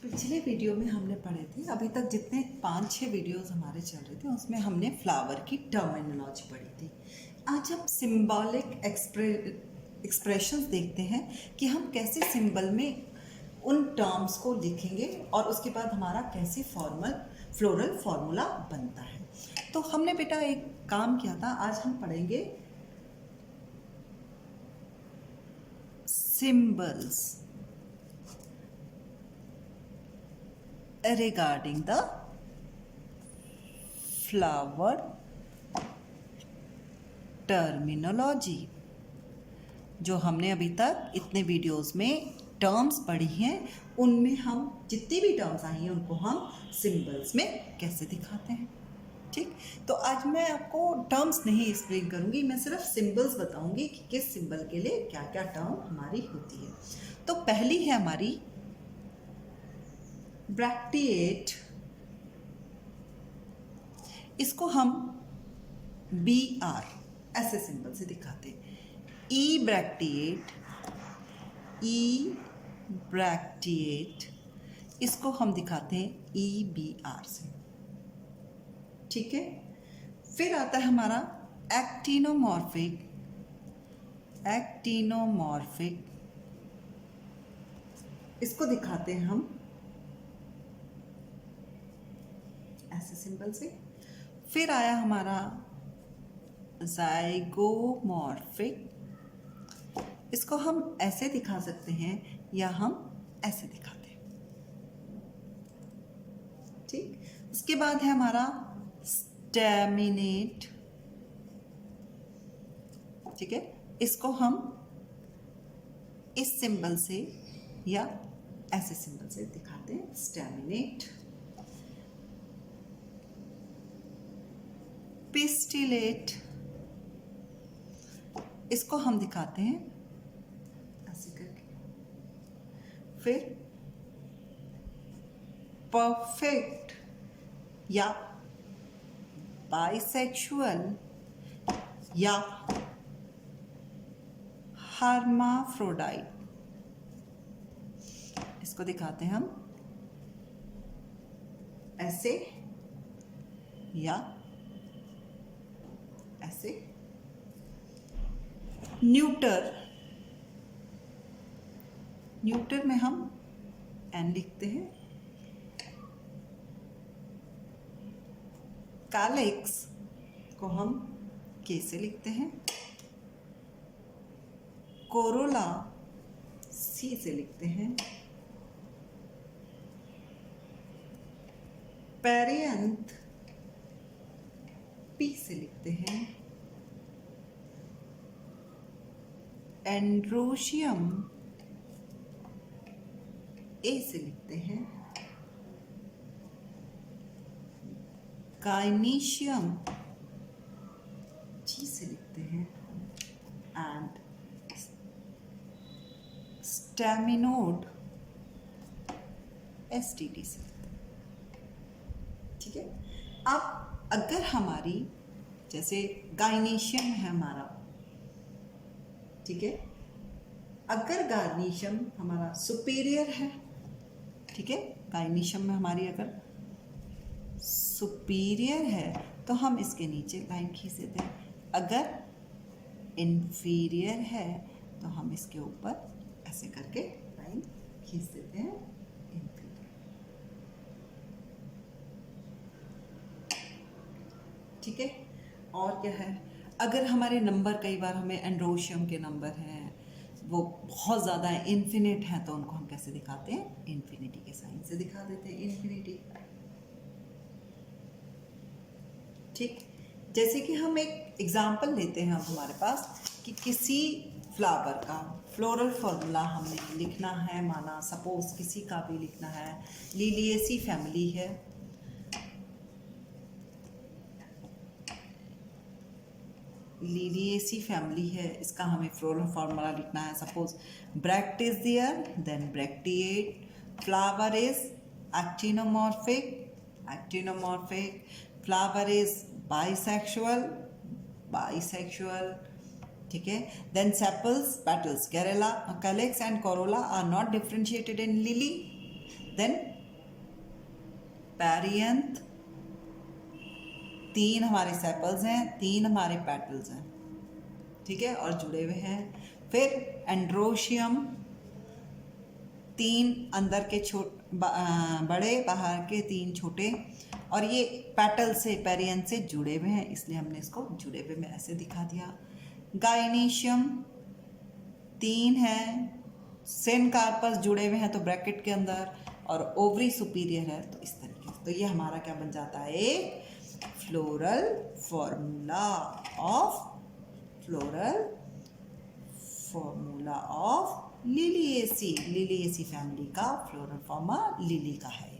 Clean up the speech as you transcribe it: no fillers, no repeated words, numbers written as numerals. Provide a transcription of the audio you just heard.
पिछले वीडियो में हमने पढ़े थे, अभी तक जितने 5-6 वीडियोस हमारे चल रहे थे उसमें हमने फ्लावर की टर्मिनोलॉजी पढ़ी थी। आज हम सिंबॉलिक एक्सप्रेशंस देखते हैं कि हम कैसे सिंबल में उन टर्म्स को लिखेंगे और उसके बाद हमारा कैसे फ्लोरल फॉर्मूला बनता है। तो हमने बेटा एक काम किया था, आज हम पढ़ेंगे symbols regarding the flower terminology। जो हमने अभी तक इतने वीडियोस में टर्म्स पढ़ी हैं उनमें हम जितनी भी टर्म्स आई हैं उनको हम सिंबल्स में कैसे दिखाते हैं। ठीक, तो आज मैं आपको टर्म्स नहीं एक्सप्लेन करूंगी, मैं सिर्फ सिंबल्स बताऊंगी कि किस सिंबल के लिए क्या क्या टर्म हमारी होती है। तो पहली है हमारी ब्रैक्टिएट। इसको हम BR ऐसे सिंबल से दिखाते हैं। ई ब्रैक्टिएट इसको हम दिखाते हैं EBR से। ठीक है, फिर आता है हमारा एक्टिनोमॉर्फिक इसको दिखाते हैं हम ऐसे सिंबल से। फिर आया हमारा ज़ाइगोमॉर्फिक, इसको हम ऐसे दिखा सकते हैं या हम ऐसे दिखाते हैं। ठीक, उसके बाद है हमारा स्टैमिनेट। ठीक है, इसको हम इस सिंबल से या ऐसे सिंबल से दिखाते हैं, स्टैमिनेट। पिस्टिलेट इसको हम दिखाते हैं ऐसे करके। फिर परफेक्ट या बाइसेक्सुअल या हर्माफ्रोडाइट इसको दिखाते हैं हम ऐसे या ऐसे। न्यूटर में हम N लिखते हैं। कैलिक्स को हम K से लिखते हैं। कोरोला C से लिखते हैं। पेरियंथ P से लिखते हैं। एंड्रोशियम A से लिखते हैं। गाइनीशियम G से लिखते हैं। एंड स्टैमिनोड STD से लिखते हैं। ठीक है, अब अगर हमारी जैसे गाइनीशियम है हमारा, ठीक है, अगर गाइनीशियम हमारा सुपीरियर है, ठीक है, गाइनीशियम में हमारी अगर सुपीरियर है तो हम इसके नीचे लाइन खींच देते हैं। अगर इंफीरियर है तो हम इसके ऊपर ऐसे करके लाइन खींच देते हैं, इंफीरियर। ठीक है, और क्या है, अगर हमारे नंबर कई बार हमें एंड्रोशियम के नंबर हैं वो बहुत ज़्यादा इन्फिनिट हैं तो उनको हम कैसे दिखाते हैं, इन्फिनिटी के साइन से दिखा देते हैं, इन्फिनिटी। ठीक, जैसे कि हम एक एग्जाम्पल लेते हैं अब हमारे पास कि किसी फ्लावर का फ्लोरल फॉर्मूला हमें लिखना है, माना सपोज किसी का भी लिखना है, लिलिएसी फैमिली है, लिलिएसी फैमिली है, इसका हमें फ्लोरल फॉर्मूला लिखना है। Suppose bract is there, then bracteate, flower is actinomorphic, flower is bisexual, ठीक है। Then petals, calyx and corolla are not differentiated in lily, then perianth, 3 हमारे सेपल्स हैं, 3 हमारे पेटल्स हैं, ठीक है, और जुड़े हुए हैं। फिर एंड्रोशियम, 3 अंदर के बड़े, बाहर के 3 छोटे, और ये पेटल से, पेरियंथ से जुड़े हुए हैं, इसलिए हमने इसको जुड़े हुए में ऐसे दिखा दिया। गाइनीशियम 3 है, सेनकार्पस जुड़े हुए हैं तो ब्रैकेट के अंदर, और ओवरी सुपीरियर है तो इस तरीके से। तो ये हमारा क्या बन जाता है, एक floral formula of Liliaceae. Liliaceae family का फ्लोरल फॉर्मा लिली का है।